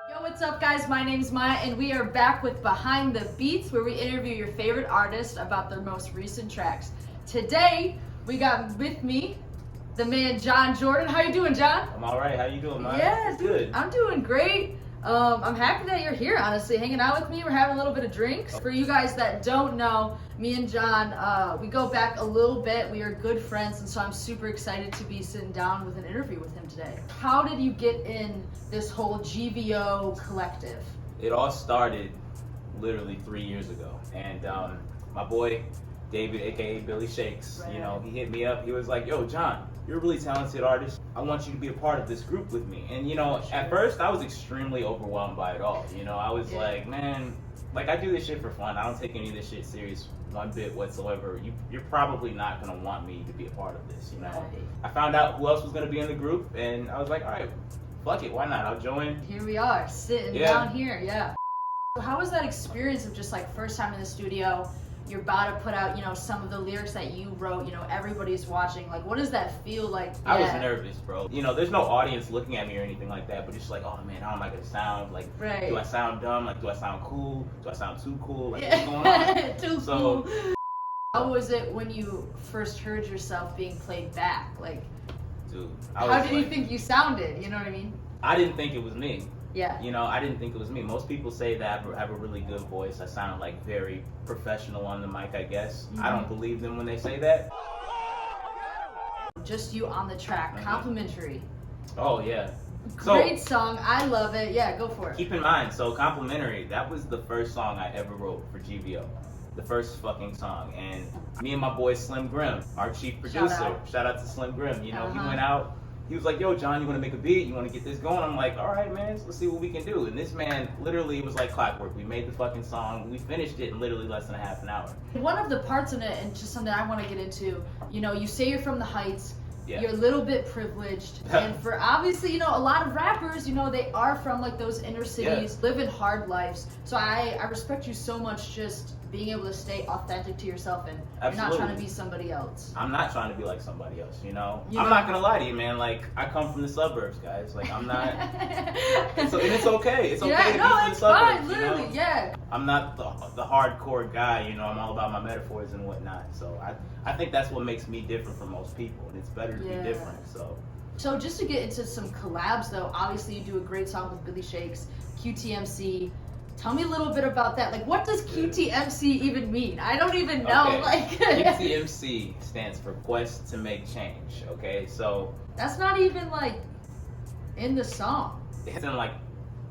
Yo, what's up guys? My name's Maya and we are back with Behind the Beats, where we interview your favorite artists about their most recent tracks. Today, we got with me the man Jon Jordan. How you doing, Jon? I'm alright. How you doing, Maya? Yeah, it's dude, good. I'm doing great. I'm happy that you're here, honestly, hanging out with me. We're having a little bit of drinks. For you guys that don't know, me and Jon, we go back a little bit. We are good friends, and so I'm super excited to be sitting down with an interview with him today. How did you get in this whole GVO collective? It all started literally 3 years ago, and my boy David, aka Billy Shakes, Right. you know, he hit me up. He was like, "Yo, Jon, you're a really talented artist. I want you to be a part of this group with me." And you know, at first I was extremely overwhelmed by it all. You know, I was like, man, like I do this shit for fun. I don't take any of this shit serious one bit whatsoever. You're probably not gonna want me to be a part of this. You know, Right. I found out who else was gonna be in the group, and I was like, all right, fuck it, why not? I'll join. Here we are, sitting down here, yeah. So how was that experience of just like first time in the studio? You're about to put out, you know, some of the lyrics that you wrote, you know, everybody's watching. Like, what does that feel like? I was nervous, bro. You know, there's no audience looking at me or anything like that, but just like, oh man, how am I gonna sound? Like, Right. do I sound dumb? Like, do I sound cool? Do I sound too cool? Like, what's going on? Too So, cool. How was it when you first heard yourself being played back? Like, dude, how did you think you sounded? You know what I mean? I didn't think it was me. Yeah. You know, I didn't think it was me. Most people say that I have a really good voice. I sound like very professional on the mic, I guess. I don't believe them when they say that. Just you on the track, complimentary. Oh, yeah. Great song, I love it. Yeah, go for it. Keep in mind, so Complimentary, that was the first song I ever wrote for GVO. The first fucking song. And me and my boy Slim Grim, our chief producer, shout out to Slim Grim, you know, he went out, he was like, yo, Jon, you want to make a beat? You want to get this going? I'm like, all right, man, let's see what we can do. And this man, literally, it was like clockwork. We made the fucking song. We finished it in literally less than a half an hour. One of the parts in it, and just something I want to get into, you know, you say you're from the Heights. Yeah. You're a little bit privileged, and for obviously, you know, a lot of rappers, you know, they are from like those inner cities, living hard lives. So I respect you so much, just being able to stay authentic to yourself, and you're not trying to be somebody else. I'm not trying to be like somebody else, you know? I'm not gonna lie to you, man. Like, I come from the suburbs, guys. Like, I'm not. And it's okay. It's okay to be from the suburbs. Fine, literally, you know? yeah. I'm not the hardcore guy, you know. I'm all about my metaphors and whatnot. So I think that's what makes me different from most people, and it's better to be different. So just to get into some collabs, though, obviously you do a great song with Billy Shakes, QTMC. Tell me a little bit about that. Like, what does QTMC even mean? I don't even know. Okay. Like, QTMC stands for Quest to Make Change. Okay, so that's not even like in the song. it's in like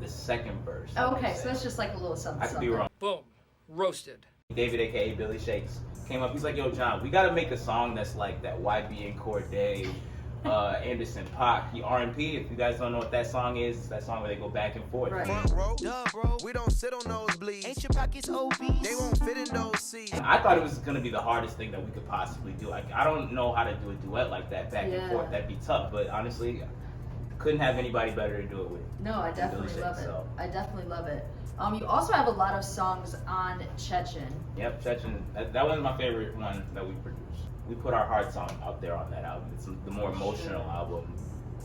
the second verse. Oh, okay, so that's just like a little something. I could be wrong. Boom. Roasted. David, aka Billy Shakes, came up. He's like, "Yo, Jon, we gotta make a song that's like that YB and Corday, Anderson .Paak, the R&B. If you guys don't know what that song is, it's that song where they go back and forth." Right. Bro, we don't sit on nosebleeds. Ain't your pockets obese? They won't fit in those seats. I thought it was gonna be the hardest thing that we could possibly do. Like, I don't know how to do a duet like that back and forth. That'd be tough. But honestly, couldn't have anybody better to do it with. No, I definitely Billy love Shakes, it. so. I definitely love it. You also have a lot of songs on Chechen. Yep, Chechen. That one's my favorite one that we produced. We put our heart song out there on that album. It's the more emotional album.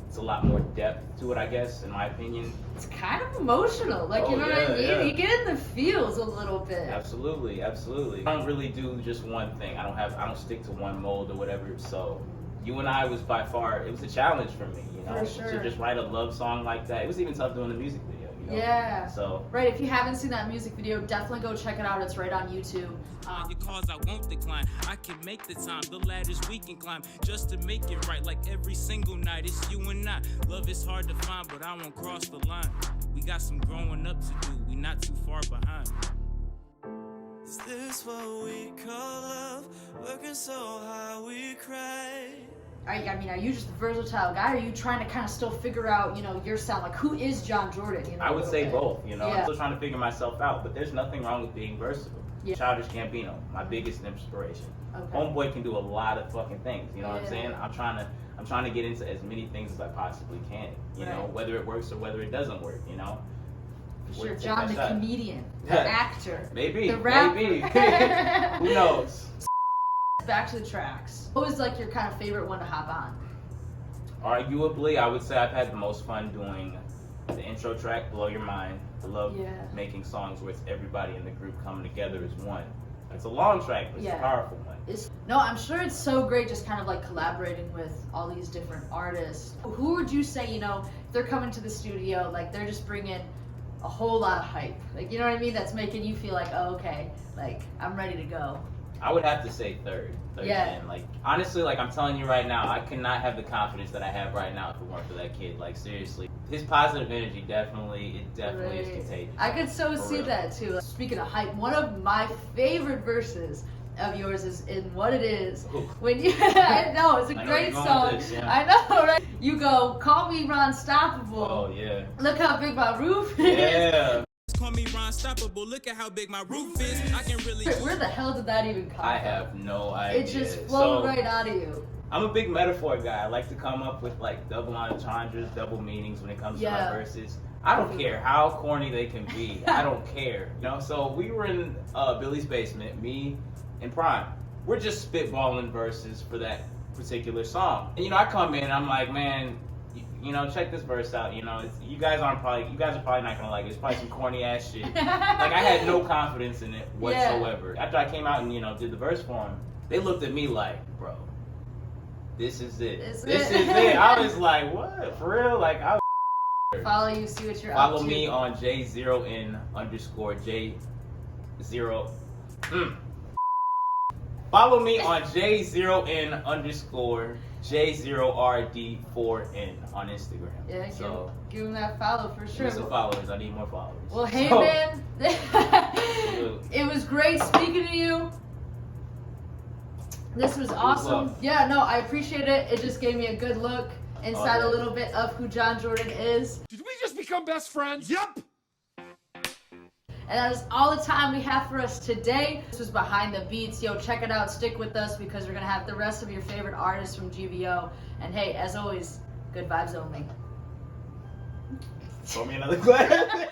It's a lot more depth to it, I guess, in my opinion. It's kind of emotional, like, you know what I mean? Yeah. You get in the feels a little bit. Absolutely. I don't really do just one thing. I don't stick to one mold or whatever. So You and I was by far, it was a challenge for me, you know, to just write a love song like that. It was even tough doing the music video, you know? Yeah. So. Right, if you haven't seen that music video, definitely go check it out. It's right on YouTube. Your cause I won't decline. I can make the time. The ladders we can climb just to make it right. Like every single night, it's you and I. Love is hard to find, but I won't cross the line. We got some growing up to do. We not too far behind. Is this what we call love? Working so hard we cry. I mean, are you just a versatile guy, or are you trying to kind of still figure out, you know, your sound? Like, who is Jon Jordan? You know, I would say both, you know. Yeah. I'm still trying to figure myself out, but there's nothing wrong with being versatile. Yeah. Childish Gambino, my biggest inspiration. Okay. Homeboy can do a lot of fucking things, you know what I'm saying? I'm trying to get into as many things as I possibly can, you know, whether it works or whether it doesn't work, you know. Sure, Jon the comedian, the actor, maybe, the rapper. maybe. Who knows? Back to the tracks. What was like your kind of favorite one to hop on? Arguably, I would say I've had the most fun doing The intro track, Blow Your Mind. I love Yeah. making songs where it's everybody in the group coming together as one. It's a long track, but it's a powerful one. No, I'm sure it's so great just kind of like collaborating with all these different artists. Who would you say, you know, if they're coming to the studio, like they're just bringing a whole lot of hype, like, you know what I mean, that's making you feel like, oh, okay, like I'm ready to go? I would have to say third gen. Like, honestly, like I'm telling you right now, I could not have the confidence that I have right now if it weren't for that kid. Like, seriously, his positive energy definitely is contagious. I could so see real. that too. Speaking of hype, one of my favorite verses of yours is in What It Is. Ooh. When you, I know, it's a I know great you're going song. with this, yeah. I know, right? You go, call me Ron-stoppable. Oh, yeah. Look how big my roof is. Yeah. Call me Ron-stoppable. Look at how big my roof is. I can really. Where the hell did that even come I from? have no idea. It just flowed right out of you. I'm a big metaphor guy. I like to come up with like double entendres, double meanings when it comes to my verses. I don't care how corny they can be. I don't care. You know, so we were in Billy's basement, me and Prime. We're just spitballing verses for that particular song. And you know, I come in and I'm like, man, you know, check this verse out. You know, you guys are probably not gonna like it. It's probably some corny ass shit. Like, I had no confidence in it whatsoever. After I came out and, you know, did the verse for him, they looked at me like, bro, this is it. This is it. I was like, what? For real? Like, I Follow you, see what you're follow up to. me on J0N_J0. Follow me on J0N_J0RD4N on Instagram. Yeah, so give him that follow for give sure. me some followers. I need more followers. Well, hey, So, man. It was great speaking to you. This was awesome. Yeah, no, I appreciate it. It just gave me a good look inside a little bit of who Jon Jordan is. Did we just become best friends? Yep. And that is all the time we have for us today. This was Behind the Beats. Yo, check it out. Stick with us because we're going to have the rest of your favorite artists from GVO. And hey, as always, good vibes only. Throw me another glass.